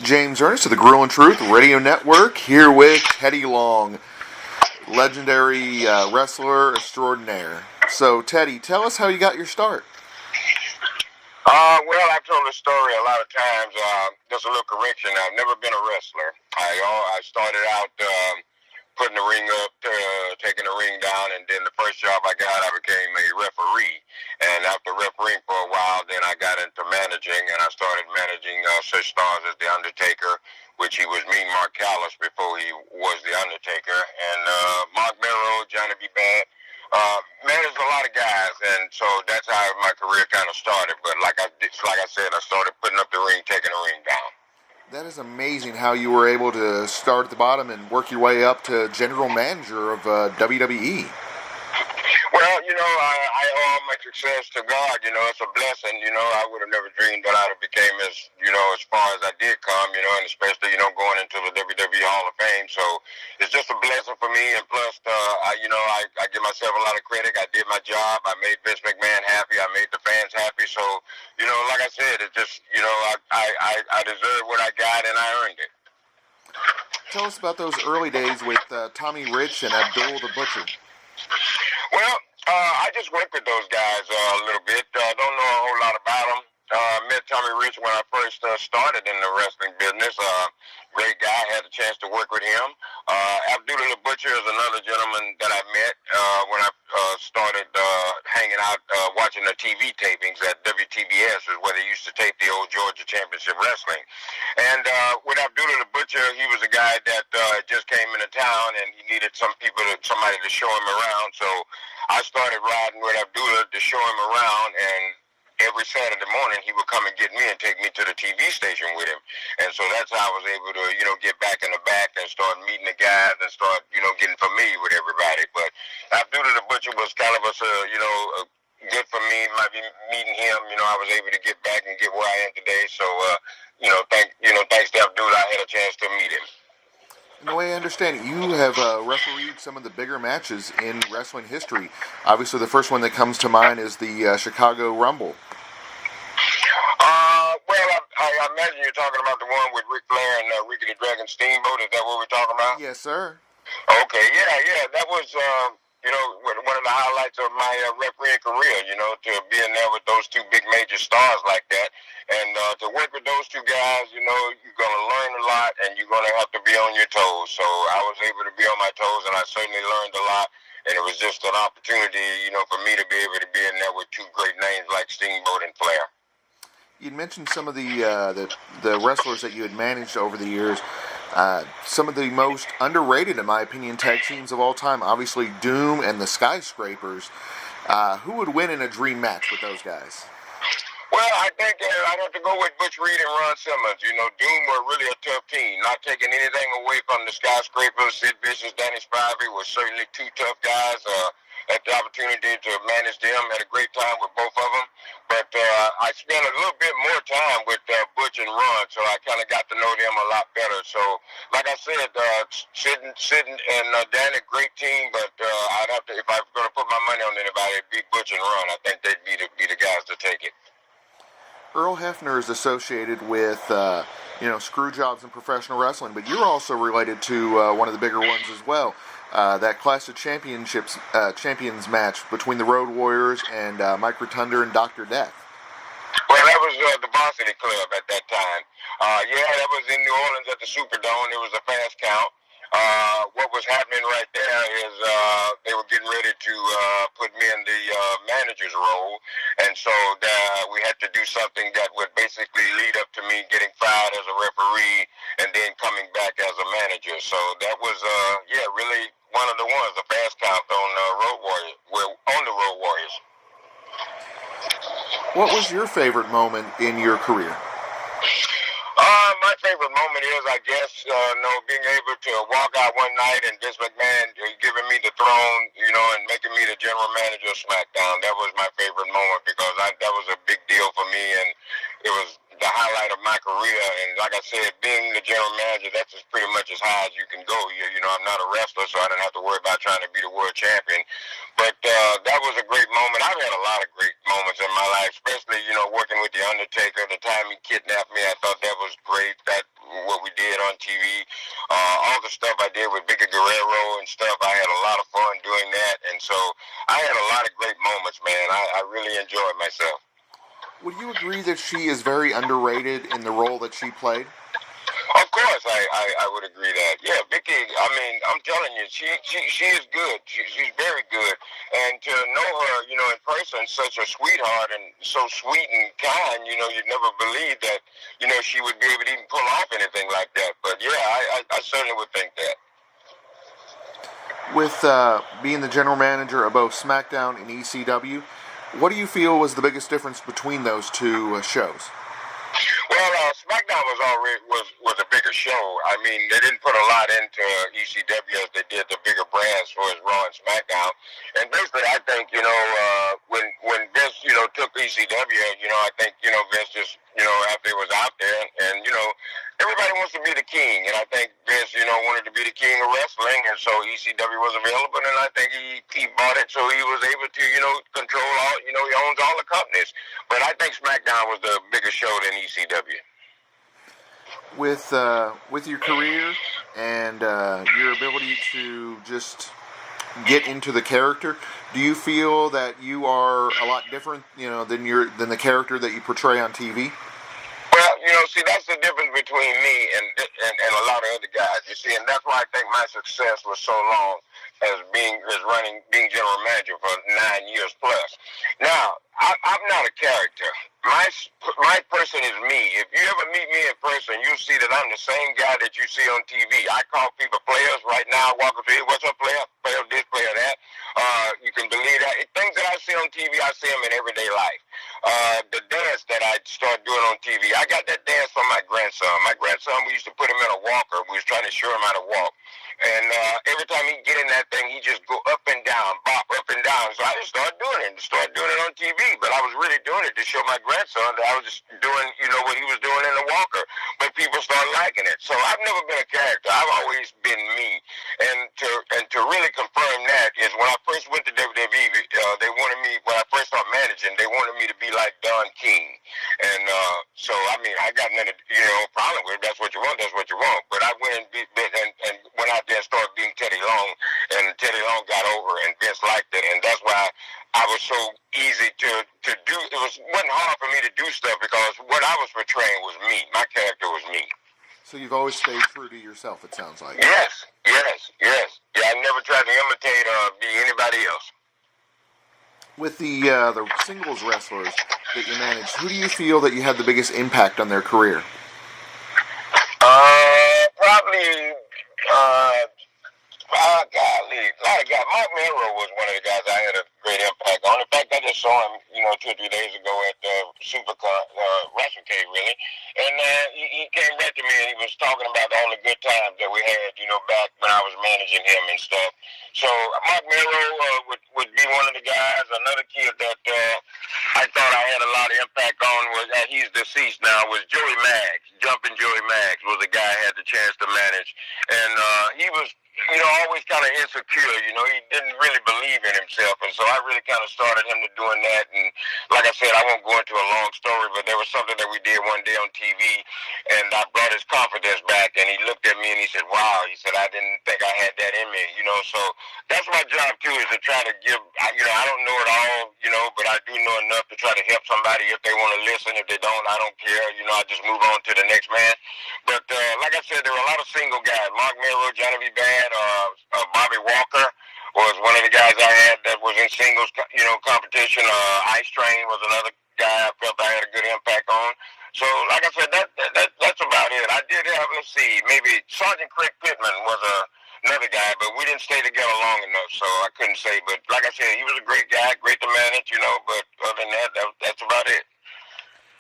James Ernest of the Gruel and Truth Radio Network here with Teddy Long, legendary wrestler extraordinaire. So, Teddy, tell us how you got your start. Well, I've told this story a lot of times. Just a little correction. I've never been a wrestler. I started out putting the ring up, taking the ring down, and then the first job I got, I became a referee. And after refereeing for a while, then I got into managing, and I started managing such stars as The Undertaker, which he was Mean Mark Callis before he was The Undertaker, and Mark Barrow, Johnny B. Bad. Managed a lot of guys, and so that's how my career kind of started. But like I said, I started putting up the ring, taking the ring down. That is amazing how you were able to start at the bottom and work your way up to general manager of WWE. Well, I owe all my success to God. It's a blessing. I would have never dreamed that I'd have became as far as I did come, and especially, going into the WWE Hall of Fame. So it's just a blessing for me. And plus, I give myself a lot of credit. I did my job. I made Vince McMahon happy. I made the fans happy. So, like I said, it just, I deserve what I got and I earned it. Tell us about those early days with Tommy Rich and Abdul the Butcher. Well, I just worked with those guys a little bit. Don't know a whole lot about them. Met Tommy Rich when I first started in the wrestling business. Great guy. Had a chance to work with him. Abdullah the Butcher is another gentleman that I met when I started hanging out, watching the TV tapings at WTBS, is where they used to tape the old Georgia Championship Wrestling. And with Abdullah the Butcher, he was a guy that just came into town, and he needed somebody to show him around. So I started riding with Abdullah to show him around, and every Saturday morning he would come and get me and take me to the TV station with him. And so that's how I was able to, get back in the back and start meeting the guys and start, getting familiar with everybody. But Abdullah the Butcher was kind of good for me. Might be meeting him, I was able to get back and get where I am today. So, thanks to Abdullah, I had a chance to meet him. And the way I understand it, you have refereed some of the bigger matches in wrestling history. Obviously, the first one that comes to mind is the Chicago Rumble. Well, I imagine you're talking about the one with Ric Flair and Ricky the Dragon Steamboat. Is that what we're talking about? Yes, sir. Okay, yeah. That was, one of the highlights of my refereeing career, to be in there with those two big major stars like that. And to work with those two guys, you're going to learn a lot, and you're going to have to be on your toes. So I was able to be on my toes, and I certainly learned a lot. And it was just an opportunity, for me to be able to be in there with two great names like Steamboat and Flair. You'd mentioned some of the wrestlers that you had managed over the years. Some of the most underrated, in my opinion, tag teams of all time, obviously Doom and the Skyscrapers. Who would win in a dream match with those guys? Well, I think I'd have to go with Butch Reed and Ron Simmons. Doom were really a tough team. Not taking anything away from the Skyscrapers, Sid Vicious, Danny Spivey were certainly two tough guys. Had the opportunity to manage them, had a great time with both of them. But I spent a little bit more time with Butch and Ron, so I kind of got to know them a lot better. So, like I said, Sid and Danny, great team, but I'd have to, if I was going to put my money on anybody, it'd be Butch and Ron. I think they'd be the guys to take it. Earl Hebner is associated with, screw jobs in professional wrestling, but you're also related to one of the bigger ones as well. That Clash of Champions match between the Road Warriors and Mike Rotunda and Dr. Death. Well, that was the Varsity Club at that time. That was in New Orleans at the Superdome. It was a fast count. What was happening right there is they were getting ready to put me in the manager's role, and so we had to do something that would basically lead up to me getting fired as a referee and then coming back as a manager. So that was really one of the ones, the fast count on Road Warriors. On the Road Warriors. What was your favorite moment in your career? My favorite moment is, I guess, being able to walk out one night and Vince McMahon giving me the throne, and making me the general manager of SmackDown. That was my favorite moment because that was a big deal for me, and it was the highlight of my career. And like I said, being the general manager, that's pretty much as high as you can go. I'm not a wrestler, so I didn't have to worry about trying to be the world champion. But that was a great moment. I've had a lot of great moments in my life, especially, working with The Undertaker. The time he kidnapped me, I thought that was great. That what we did on TV, all the stuff I did with Vicky Guerrero and stuff. I had a lot of fun doing that, and so I had a lot of great moments, man. I really enjoyed myself. Would you agree that she is very underrated in the role that she played? Of course, I would agree that. Yeah, Vicky. I mean, I'm telling you, she is good. She's very good, and to know her, in person, such a sweetheart and so sweet and kind. You'd never believe that, she would be able to even pull off anything like that. But yeah, I certainly would think that. With being the general manager of both SmackDown and ECW, what do you feel was the biggest difference between those two shows? Well, SmackDown was a bigger show. I mean, they didn't put a lot into ECW as they did the bigger brands for as Raw and SmackDown. And basically, I think when Vince took ECW, I think Vince just after it was out there, and everybody wants to be the king, and I think Vince wanted to be the king of wrestling, and so ECW was available, and I think he bought it so he was able to control all. He owns all the companies. But I think SmackDown was the bigger show than ECW. With your career and your ability to just get into the character, do you feel that you are a lot different, than the character that you portray on TV? Well, see, that's the difference between me and a lot of other guys. You see, and that's why I think my success was so long as being general manager for 9 years plus. Now, I'm not a character. My person is me. If you ever meet me in person, you'll see that I'm the same guy that you see on TV. I call people players. Right now, I walk up to you, what's up, player? Player this, player that. You can believe that. Things that I see on TV, I see them in everyday life. The dance that I started doing on TV, I got that dance from my grandson. My grandson, we used to put him in a walker. We was trying to show him how to walk. And every time he'd get in that thing, he'd just go up and down, bop up and down. So I just started doing it on TV. But I was really doing it to show my grandson that I was just doing, what he was doing in the walker. But people started liking it. So I've never been a character. I've always been me. And to really confirm that is when I first went to WWE, they wanted me, when I first started managing, they wanted me to be like Don King. And so, I mean, I got nothing, problem with it. That's what you want, that's what you want. But I went and went out there and started being Teddy Long, and Teddy Long got over, and Vince liked it, and that's why I was so easy to do. It wasn't hard for me to do stuff because what I was portraying was me. My character was me. So you've always stayed true to yourself, it sounds like. Yes. Yeah, I never tried to imitate or be anybody else. With the singles wrestlers that you managed, who do you feel that you had the biggest impact on their career? Probably, golly, a lot of guys. Mark Mero was one of the guys I had a great impact on. In fact, I just saw him, 2 or 3 days ago at the SuperCon, WrestleCade, really. And he came back to me and he was talking about all the good times that we had, back when I was managing him and stuff. So Mark Mero would be one of the guys. Another kid that I thought I had a lot of impact on was, he's deceased now, was Joey Maggs. Jumping Joey Maggs was a guy I had the chance to manage. And he was, always kind of insecure. He didn't really believe in himself. And so I really kind of started him to doing that. And like I said, I won't go into a long story, but there was something that we did one day on TV, and I brought his confidence back, and he looked at me and he said, wow, he said, I didn't think I had that in me, so that's my job too, is to try to give, I don't know it all, but I do know enough to try to help somebody. If they want to listen, if they don't, I don't care, I just move on to the next man. But like I said, there were a lot of single guys. Mark Mero, Johnny B. Bad, Bobby Walker was one of the guys I had that was in singles, competition. Ice Train was another guy I felt I had a good impact on. So, like I said, that's about it. I did have, maybe Sergeant Craig Pittman was another guy, but we didn't stay together long enough, so I couldn't say. But like I said, he was a great guy, great to manage, but other than that, that's about it.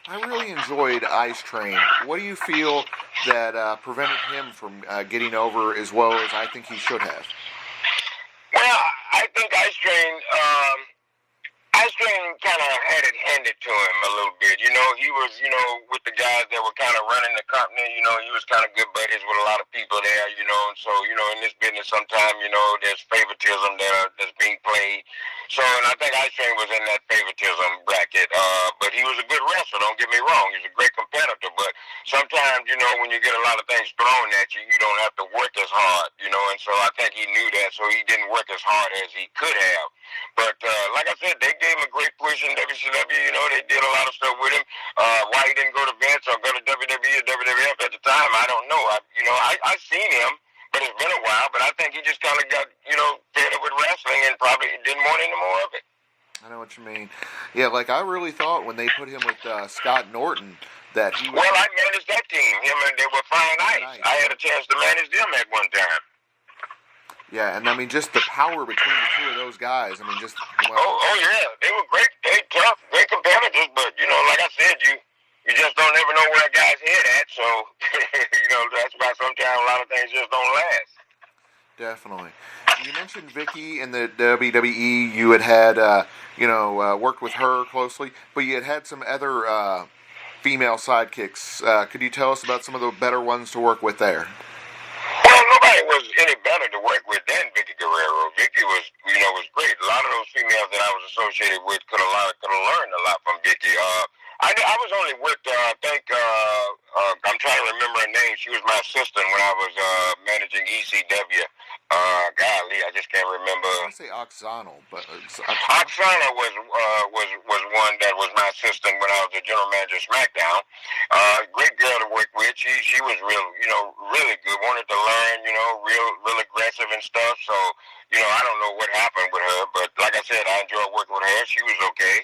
I really enjoyed Ice Train. What do you feel that prevented him from getting over as well as I think he should have? Well, I think Ice Train kind of had it handed to him a little bit. He was, with the guys that were kind of running the company, he was kind of good buddies with a lot of people there, and so, in this business sometimes, there's favoritism that's being played. So, and I think Ice Train was in that favoritism bracket. But he was a good wrestler. Don't get me wrong. He's a great competitor. But sometimes, when you get a lot of things thrown at you, you don't have to work as hard. And so I think he knew that, so he didn't work as hard as he could have. But like I said, they gave him a great push in WCW. They did a lot of stuff with him. Why he didn't go to Vince or go to WWE or WWF at the time, I don't know. I seen him, but it's been a while. But I think he just kind of got, fed up with wrestling and probably didn't want any more of it. I know what you mean. Yeah, like I really thought when they put him with Scott Norton that he was... Well, I managed that team. Him and they were Fine Ice. I had a chance to manage them at one time. Yeah, and I mean, just the power between the two of those guys. I mean, just... Well, oh, yeah. They were great. They tough, great competitors, but, like I said, you just don't ever know where a guy's head at, so, that's why sometimes a lot of things just don't last. Definitely. You mentioned Vicky in the WWE. You had worked with her closely, but you had some other female sidekicks. Could you tell us about some of the better ones to work with there? Well, nobody was any better to work with than Vicky Guerrero. Vicky was great. A lot of those females that I was associated with could have learned a lot from Vicky. I was only with, I'm trying to remember her name. She was my assistant when I was managing ECW. Golly, I just can't remember. I say Oksana, but Oksana was one that was my assistant when I was the general manager of SmackDown. Great girl to work with. She was really good. Wanted to learn, real aggressive and stuff. So, I don't know what happened with her, but like I said, I enjoyed working with her. She was okay.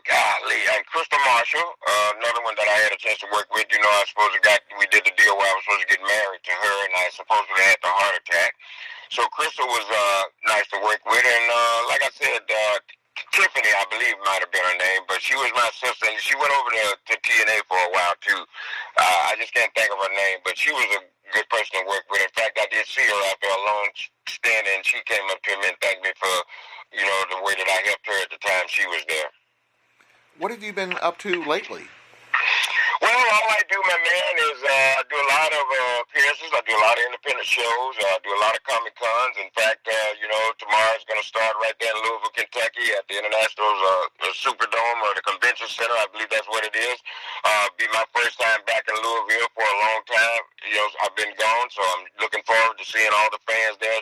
Golly, and Crystal Marshall, another one that I had a chance to work with. We did the deal where I was supposed to get married to her, and I supposedly had the heart attack. So Crystal was nice to work with, and like I said, Tiffany, I believe, might have been her name, but she was my assistant. She went over to TNA for a while too. I just can't think of her name, but she was a good person to work with. In fact, I did see her after a long stint, and she came up to me and thanked me for the way that I helped her at the time she was there. What have you been up to lately? Well, all I do, my man, is I do a lot of appearances. I do a lot of independent shows. I do a lot of Comic Cons. In fact, tomorrow's going to start right there in Louisville, Kentucky at the International Superdome or the Convention Center. I believe that's what it is. Be my first time back in Louisville for a long time. I've been gone, so I'm looking forward to seeing all the fans there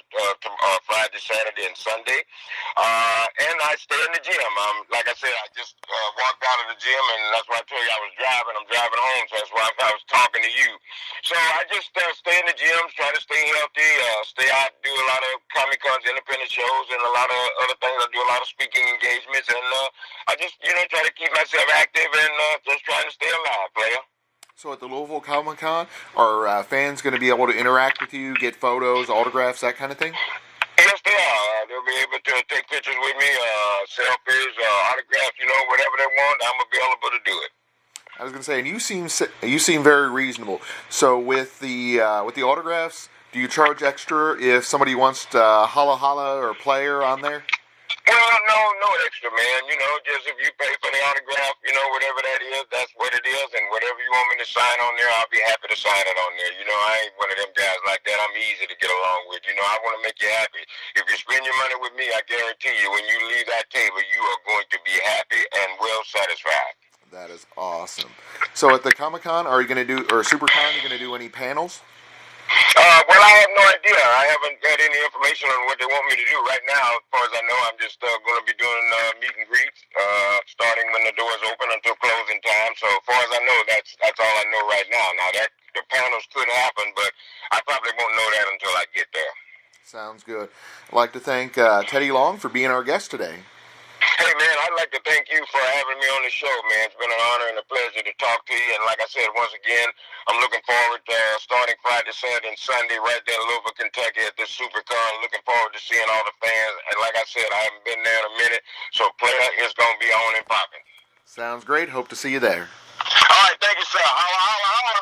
Friday, Saturday, and Sunday. And I stay in the gym. Like I said, I just walked out of the gym, and that's why I told you I was driving. I'm driving home, so that's why I was talking to you. So I just stay in the gym, try to stay healthy, stay out, do a lot of Comic Cons, independent shows, and a lot of other things. I do a lot of speaking engagements, and I just try to keep myself active and just trying to stay alive, player. So at the Louisville Comic Con, are fans going to be able to interact with you, get photos, autographs, that kind of thing? Yes, they are. They'll be able to take pictures with me, selfies, autographs, whatever they want. I'm available to do it. I was going to say, and you seem very reasonable. So with the autographs, do you charge extra if somebody wants to holla or player on there? Well, no extra, man. Just if you pay for the autograph, whatever that is, that's what it is. And whatever you want me to sign on there, I'll be happy to sign it on there. I ain't one of them guys like that. I'm easy to get along with. I want to make you happy. If you spend your money with me, I guarantee you, when you leave that table, you are going to be happy and well satisfied. That is awesome. So at the Comic-Con, are you going to do, or SuperCon, are you going to do any panels? Well, I have no idea. I haven't got any information on what they want me to do right now. As far as I know, I'm just going to be doing meet and greets, starting when the doors open until closing time. So as far as I know, that's all I know right now. Now, the panels could happen, but I probably won't know that until I get there. Sounds good. I'd like to thank Teddy Long for being our guest today. Hey, man, I'd like to thank you for having me on the show, man. It's been an honor and a pleasure to talk to you. And like I said, once again, I'm looking forward to starting Friday, Saturday, and Sunday right there in Louisville, Kentucky at this SuperCon. Looking forward to seeing all the fans. And like I said, I haven't been there in a minute, so player is going to be on and popping. Sounds great. Hope to see you there. All right, thank you, sir. Holla, holla, holla.